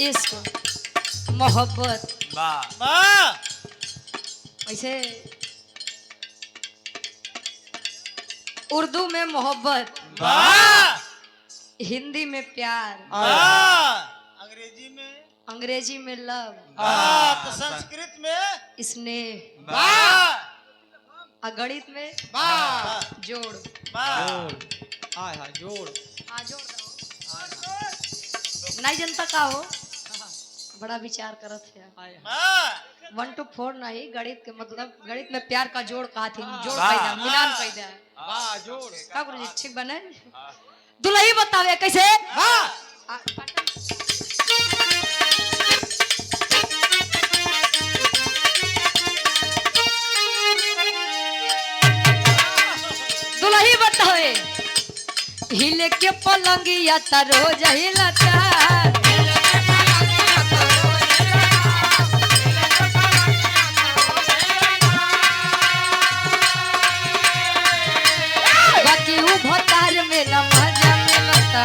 इश्क मोहब्बत वैसे उर्दू में मोहब्बत, हिंदी में प्यार, अंग्रेजी में लव, तो संस्कृत में स्नेह, गणित में जोड़। जोड़ नहीं जनता का हो बड़ा विचार करत है। 1 to 4 नहीं, गणित के मतलब गणित में प्यार का जोड़ कहा थी, जोड़ कैदा मिलान कैदा जोड़ का गुरुजी ठीक बने। दुल्ही बतावे कैसे दुल्ही बतावे हिले के पलंगिया त रोज हिलता, बाकी वो भतार में न मजा मिलता,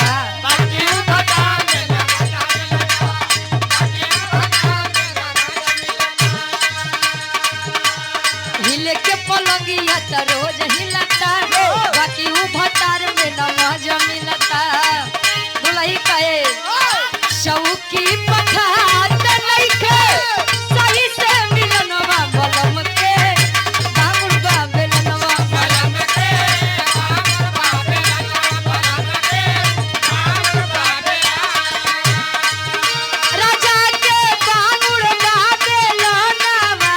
हिले के पलंगिया त रोज हिलता, बाकी वो भतार में न मजा मिलता। दुल्ही कहे शौकी पखात नइखे सही से मिलनवा बलम के, बामुरबा बेलनवा बलम के, राजा के बामुरबा बेलनवा,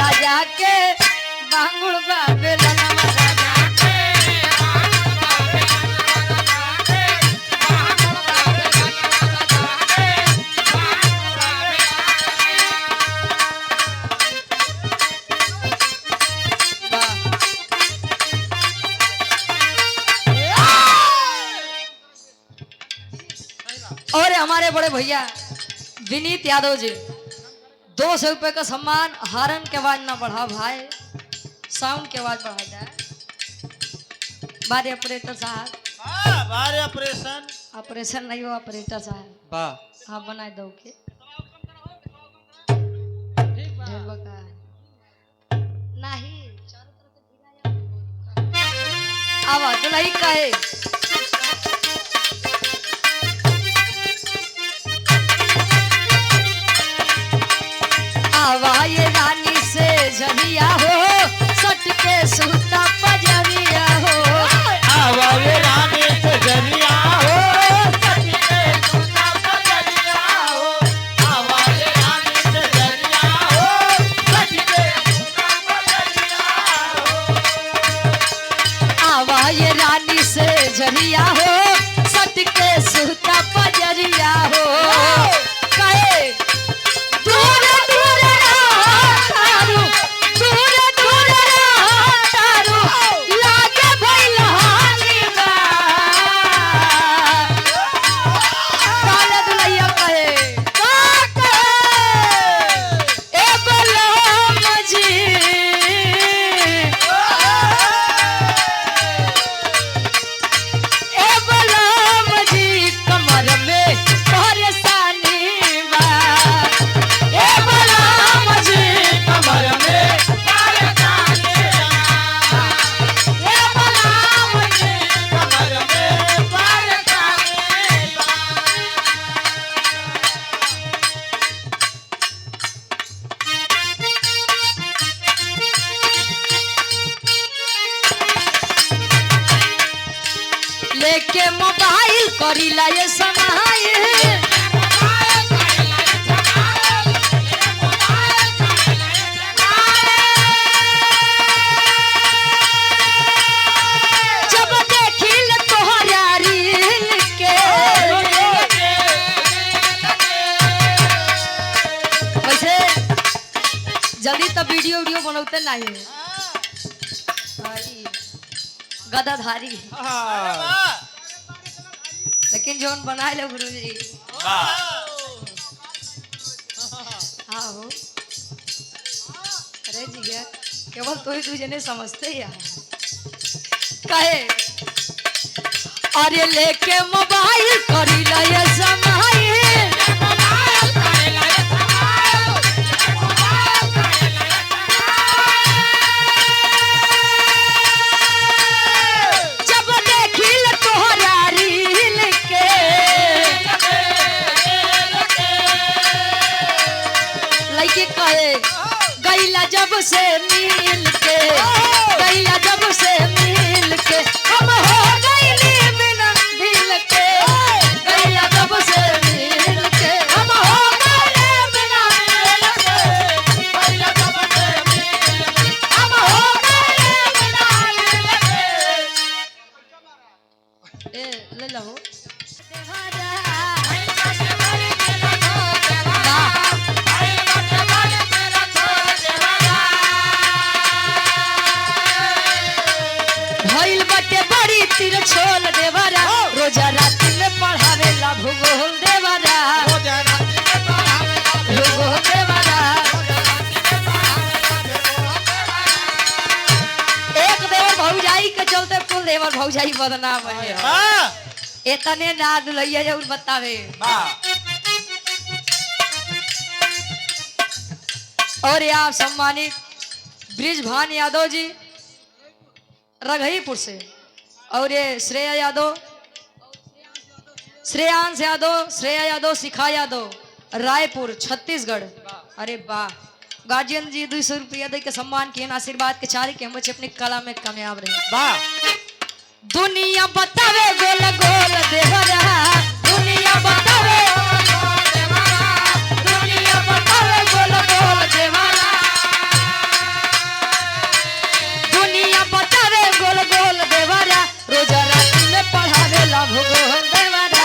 राजा के बामुरबा बेलनवा, और हमारे बड़े भैया विनीत यादव जी 200 रुपए का सम्मान। हारन के आवाज ना बढ़ा भाई, साउंड के आवाज बढ़ा जाए। बारे ऑपरेटर साहब, बारे ऑपरेशन ऑपरेशन नहीं हो ऑपरेटर साहब, हाँ बनाए दो के ढेर बका नहीं आवा दुल्ही कहे आवा ये रानी से जरिया हो, सट के सूता पजरिया हो, आवाज़ रानी से जरिया हो, सच के सूता पजरिया हो, आवाज़ रानी से जरिया हो, सच के सूता पजरिया हो। आवा ये रानी से जरिया हो, सट के सूता पजरिया हो, कहे दूर दूर रहो तारू, दूर दूर रहो तारू, लागे भइल हानी बा। काले दुल्हैया कहे का ए बलम जी, ए बलम जी कमर में परेशानी बा, ए बलम जी कमर में परेशानी बा, ए बलम जी कमर में परेशानी बा। लेके मोबाइल करीला ये समाई, जब देखिल तोहरा रील के वैसे जल्दी तो वीडियो बनौते नहीं है भाई, गदाधारी लेकिन जोन बनाए लो गुरुजी हाँ हो। अरे जिगर केवल तो ही तुझे नहीं समझते यार, कहे अरे लेके मोबाइल करी ला ये समाई, से मिल के गैया जब से मिल के हम हो गईली बिना दिल के गैया जब से मिल के हम हो गईली बिना दिल के गैया जब से मिल के हम हो गईली बिना दिल के। ए ले लो भइल बटे बड़ी तिरछोल देवरा रोजा रात में पढ़ावेला भूगोल देवरा भूगोल देवरा एक देवर भौजाई के चलते कुल देवर भौजाई बदनाम है एतने ना दुलैया जरूर बतावे। और यहाँ सम्मानित ब्रिजभान यादव जी रघईपुर से और ये श्रेया यादव श्रेयांश यादव श्रेया यादव शिखा यादव रायपुर छत्तीसगढ़। अरे वाह गार्जियन जी 200 रुपया दे के सम्मान किए आशीर्वाद के चारी के हम बच्चे अपनी कला में कामयाब रहे। वाह दुनिया बतावे गोल गोल देवरा दुनिया बतावे दुनिया बतावे गोल गोल देवरा दुनिया बतावे गोल गोल देवरा रोजा रात में पढ़ावेला भूगोल देवरा।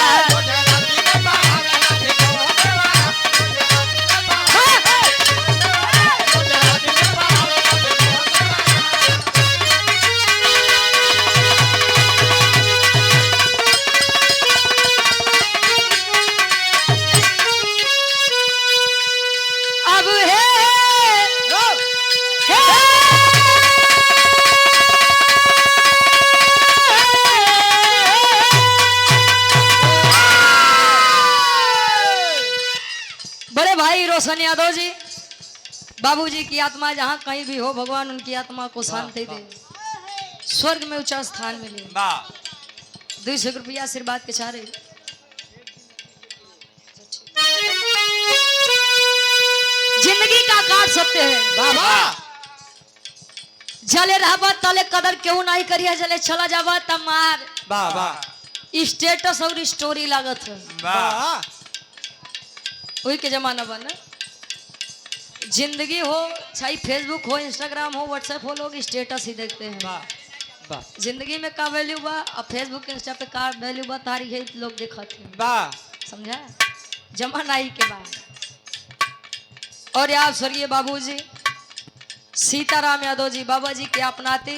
अब बड़े भाई रोशन यादव जी बाबूजी की आत्मा जहाँ कहीं भी हो भगवान उनकी आत्मा को शांति दे स्वर्ग में ऊंचा स्थान मिले। 200 रुपया आशीर्वाद के चारे। जिंदगी का काट सकते हैं बाबा जले रहबा तले कदर क्यों नहीं करिया जले चला जाबा तमार बाबा स्टेटस और स्टोरी लागत है वही के जमाना बना। जिंदगी हो चाहे फेसबुक हो इंस्टाग्राम हो व्हाट्सएप हो लोग स्टेटस ही देखते हैं। जिंदगी में का वैल्यू बा और फेसबुक इंस्टा पे का वैल्यू बा तारी है लोग देखते हैं समझा जमाना ही के बाद। और आप स्वर्गीय बाबूजी सीताराम यादव जी बाबा जी के अपनाते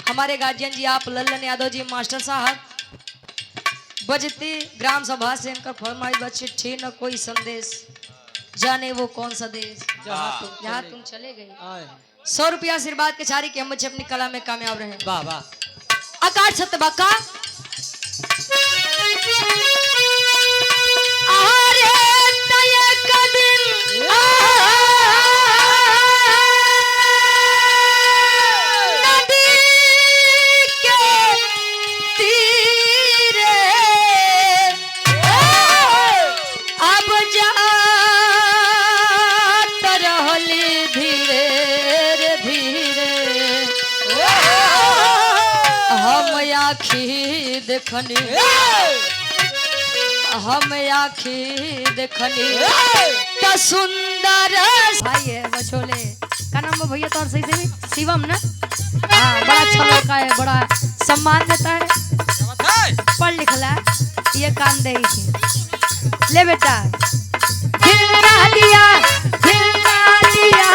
हमारे गार्जियन जी आप लल्लन यादव जी मास्टर साहब बजती ग्राम सभा से इनका फरमाइश बा चिट्ठी न कोई संदेश जाने वो कौन सा देश जहाँ तुम चले गए 100 रुपया आशीर्वाद के चारी के हम बच्चे अपनी कला में कामयाब रहे। वाह वाह आकाश सत्यबा का आखी देखनी हम आखी देखनी तो सुंदर भाई है बछोले का नाम है भैया तोर सही से शिवम ना हाँ बड़ा अच्छा लड़का है बड़ा सम्मान देता है पढ़ लिखला ये काम दे ले बेटा दिल ना दिया दिल ना दिया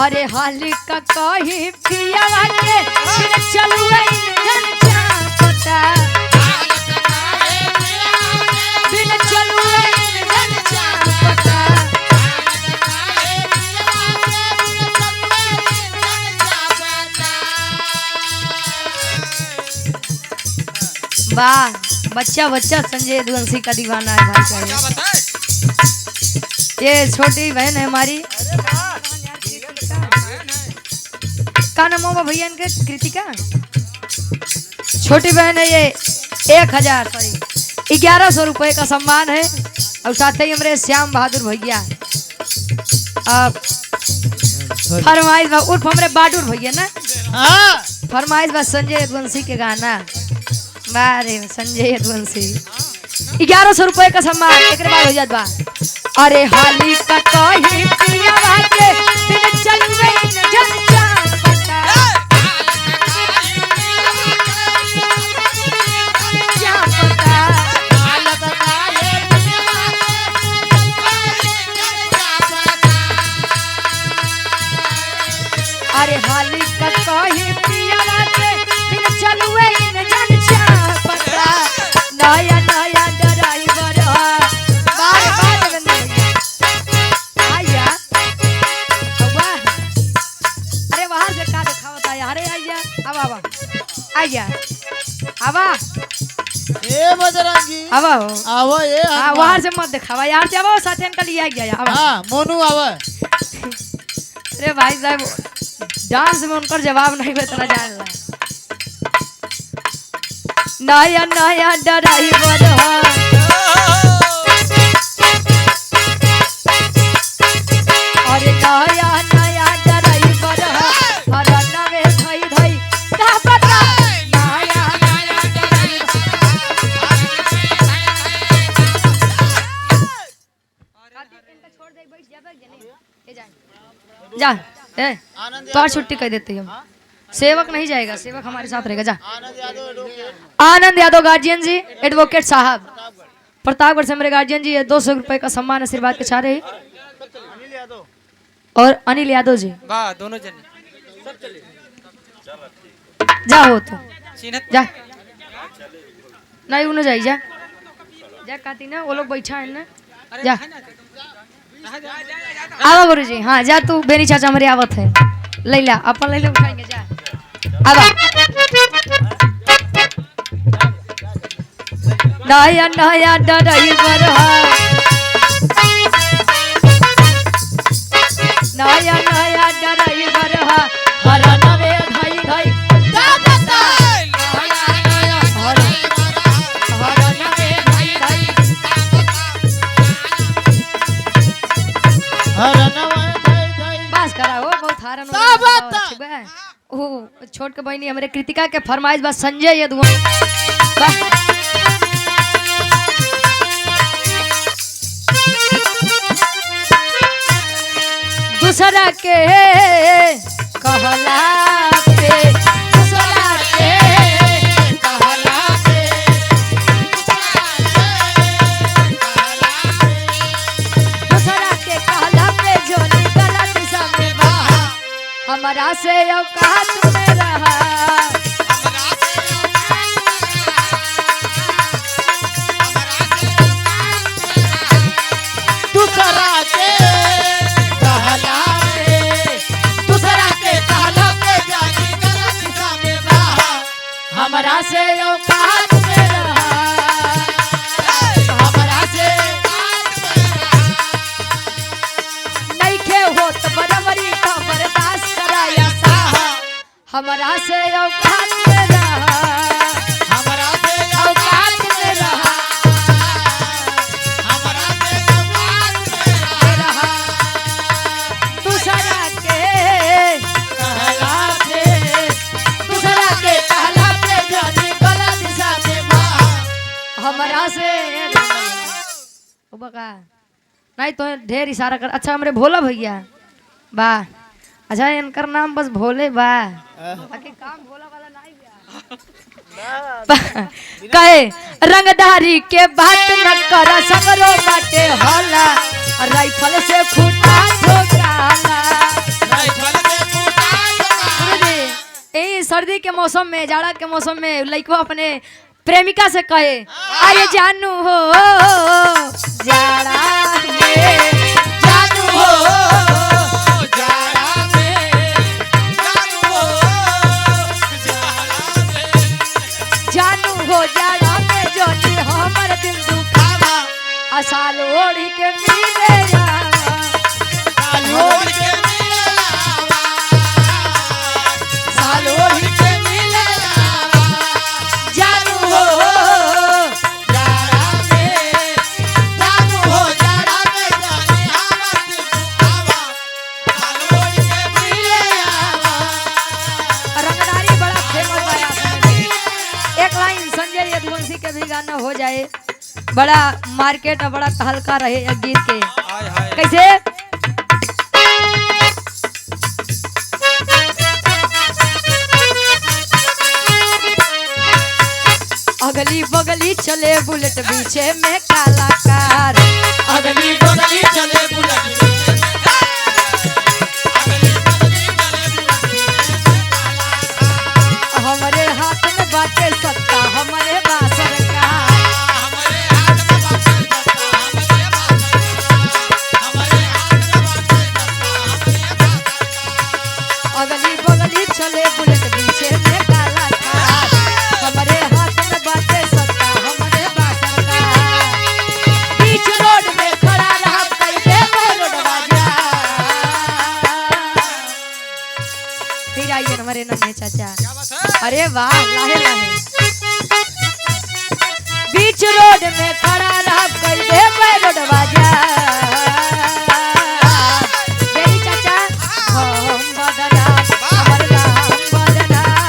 अरे हाली का कही पिया के फिर चलुए इंजन चापता फिर चलुए इंजन चापता वाह बच्चा बच्चा संजय यदुवंशी का दीवाना है भाई साहब। ये छोटी बहन है हमारी, का नाम होगा भैया इनके? कृतिका। छोटी बहन है ये। 1100 रुपए का सम्मान है और साथ ही हमारे श्याम बहादुर भैया फरमाइश बा उर्फ हमारे बाडूर भैया ना। फरमाइश बा संजय यदुवंशी के गाना। बारे संजय यदुवंशी 1100 रुपए का सम्मान एक बार हो जात बा। अरे हाली का कही पिया के बिन चलवे इंजन चापता अरे हाली का कही पिया के बिन चलवे इंजन चापता नया नया ड्राइवर बार बार आया वाह। अरे बाहर से का दिखावता है? अरे आइया अब आवा आइया आवा ए बजरंगी आवा हो आवो ये हां बाहर से मत दिखावा यार से आवा साथ इनका लिया गया आवा। हां मोनू आवो। अरे भाई साहब डांस में उनका जवाब नहीं बतना जान रहा। नया नया ड्राइवर अरे नया नया ड्राइवर हर नवे धई धई का पता नया नया छोड़ दे बैठ जा जा ए तो और छुट्टी कर देते हम। सेवक नहीं जाएगा, सेवक हमारे साथ रहेगा। जा आनंद यादव गार्जियन जी एडवोकेट साहब प्रतापगढ़ से मेरे गार्जियन जी 200 रुपए का सम्मान आशीर्वाद के चाह रहे और अनिल यादव जी दोनों जन जा हो तो जा नहीं उन्हें जाई जा जा काती ना वो लोग बैठा है ना जा आवा गुरु जी। हाँ जा तू बेनी चाचा हमारे आवत है लैला अपन लैला उठाएंगे जा आवा। नया नया ड्राइवर नया नया ड्राइवर हर नवे धई धई बस करा हो बहुत हारन ओ छोट के बहनी हमारे कृतिका के फरमाइश बस संजय यदुवंशी दूसरा के कहला पे दूसरा के कहला पे दूसरा के कहला पे जो निकला दिशा में बहा हमारा से औकात में रहा दूसरा के कहला पे दूसरा के कहला पे जानी गलत दिशा में बहा हमारा से औकात में रहा हमरा से नहीं खे होत बराबरी का बर्दाश्त कराया साहा हमारा से औकात में रहा हमरा से औकात में रहा हमरा से औकात रहा दूसरा के कहला पे दूसरा के कहला पे जाने गलत दिशा में बहा हमारा से ओ बका नहीं तो ढेर इशारा कर। अच्छा हमरे भोला भैया वाह अच्छा इनकर नाम बस भोले बा बाकी काम भोला वाला नहीं कहे रंगदारी के बात न कर सगरो बाटे होला राइफल से फूटा ठोकाला राइफल सर्दी के मौसम में, जाड़ा के मौसम में लड़को अपने प्रेमिका से कहे अरे जानू हो जाड़ा में, जानू हो जाड़ा में, जानू हो जाड़ा में, जानू हो जाड़ा में जो नी हमर दिल दुखावा असाल ओढ़ी के मिले जावा, ओढ़ के मिले आवा, साल ओढ़ी के मिले जावा, जानू हो जाड़ा में, जानू हो जाड़ा में, जानी हमर दिल आवा, ओढ़ के मिले आवा। रंगदारी बड़ा फेमस है आपने। एक लाइन संजय यदुवंशी के भी गाना हो जाए, बड़ा मार्केट और बड़ा तहलका रहे एक गीत के। हाय हाय कैसे अगली बगली चले बुलेट पीछे में काला कार, अगली बगली चले बुलेट, हमारे हाथ में बाटे सत्ता हमारे बा सरकार, हमारे हाथ में बाटे सत्ता, हमारे बात, हमारे हाथ में बाटे सत्ता, हमारे बात। अगली बगली चले बुलेट पीछे में काला कार, हमारे हाथ में बाटे सत्ता हमारे बा सरकार, बीच रोड में खड़ा रहा कैसे रोड बाजा। फिर आइए हमारे नन्हे चाचा, क्या बात है? अरे वाह लाहे लाहे, बीच रोड में खड़ा रहा कैसे रोड बाजा। मेरी चाचा हम बदनाम, हमर नाम बदनाम,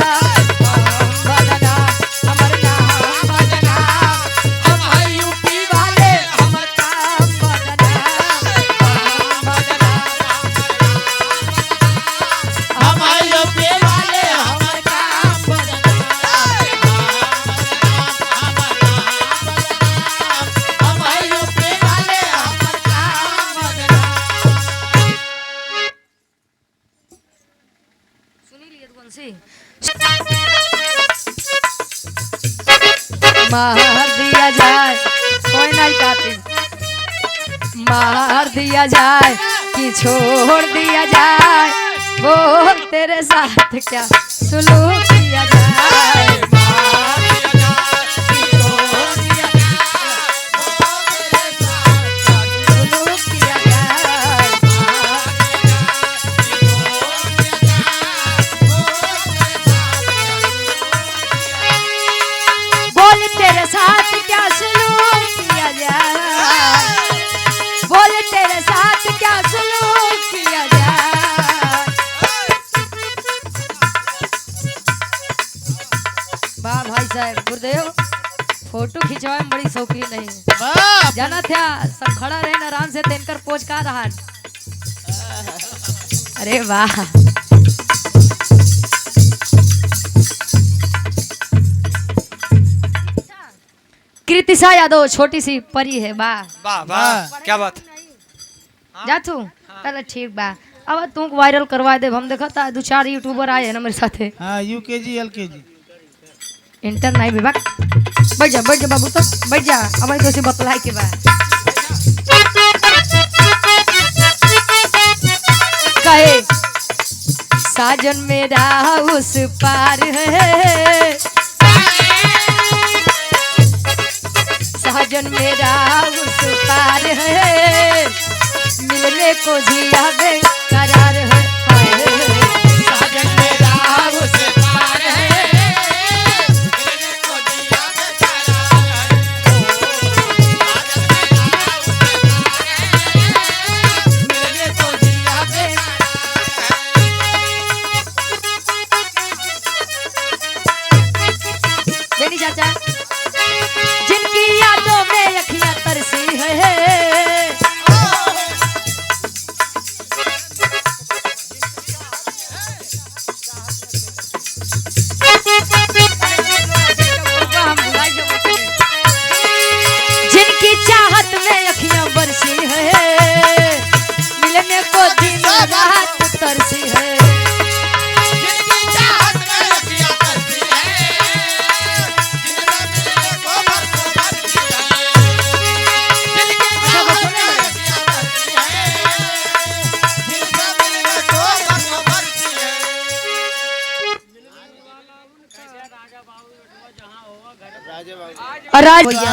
हम बदनाम, हमर नाम बदनाम, हम हैं यूपी वाले हमर काम बदनाम, हम बदनाम, हमारे पे वाले हमर काम हमारे पे वाले हमर काम सुनील यदुवंशी मार दिया जाए कोई नहीं कहते, मार दिया जाए कि छोड़ दिया जाए, बोल तेरे साथ क्या सुलूक किया जाए, सुलूक किया जाए, बोल तेरे साथ क्या सुलूक किया जाए, बोल तेरे साथ क्या सुलूक किया जाए। वाह भाई साहब गुरुदेव, फोटो खिंचवाए में बड़ी शौकीन नहीं है, जाना था सब खड़ा रहे न आराम से तेनकर पोज का रहा। अरे वाह कृतिशा यादव छोटी सी परी है, वाह वाह वाह क्या बात। जा तू पहले ठीक बा, अब तू वायरल करवा दे, हम देखा था 2-4 यूट्यूबर आए हैं ना मेरे साथ, हाँ यूकेजी एलकेजी इंटर नहीं विभाग। बैठ जा बाबू, तो बैठ जा, अब तो से बतलाई के बा कहे साजन मेरा उस पार है, साजन मेरा उस पार है, मिलने को जिया बेकरार है, साजन मेरा उस पार है, मिलने को जिया बेकरार है, मिलने को जिया बेकरार। बेनी चाचा जिनकी यादों में अखियां तरसी है, और राज भैया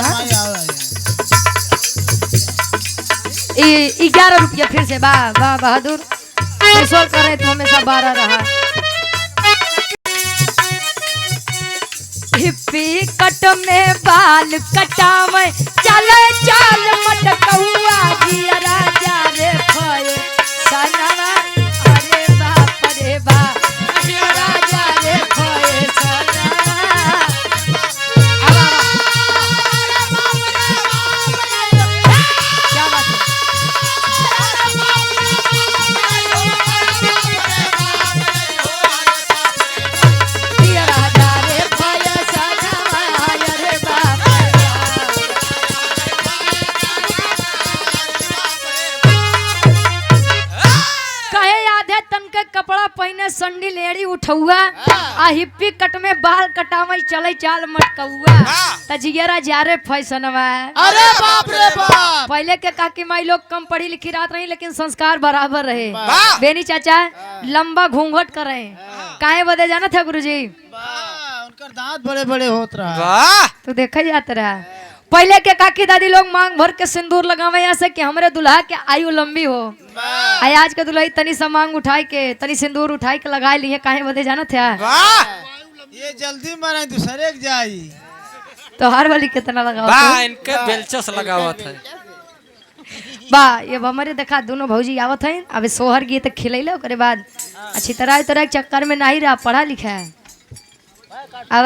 11 रुपया फिर से वाह वाह बहादुर ईश्वर करे तो हमेशा 12 रहा। हिप्पी कट में बाल कटावे चले चाल मटकौआ जिया राजा रे भये सनवा अरे बाप रे बाप जिया राजा रे भये सनवा। क्या बात है? जिया राजा रे भये सनवा अरे बाप रे बाप। कहे आधे तन के कपड़ा पहने संडी लेड़ी उठौआ आ हिप्पी कट में बाल कटावे चले चाल मटकौआ त जियरा जारे फैशनवा। अरे बाप रे बाप। पहले के काकी माई लोग कम पढ़ी लिखी रात नहीं लेकिन संस्कार बराबर रहे। वाह। बेनी चाचा लंबा घूंघट करे काहे बदे जाना था गुरुजी उनका दांत बड़े बड़े होत रहा। वाह तो देखा जाता रहा। पहले के काकी दादी लोग मांग भर के सिंदूर लगावे ऐसे कि हमरे दुल्हा के आयु लंबी हो। आई आज के दुल्हा तनी सा मांग उठाई के तनी सिंदूर उठाई के लगा लिए काहे बदे जाना था। वाह ये जल्दी मरे दूसरे के जाई। तो हर वाली कितना लगाओ वाह इनके दिलचस्प लगावत है। वाह ये हमारे देखा दोनों भौजी आवत है अब सोहर गीत खिलैले ओकरे बाद अच्छी तरह तरह के चक्कर में नहीं रहा पढ़ा लिखा है। अब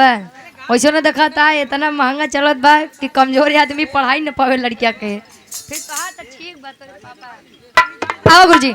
वैसे न देखा था इतना महंगा चलत बा कि कमजोर आदमी पढ़ाई न पावे लड़किया के। फिर कहा तो ठीक बात है पापा। आओ गुरुजी।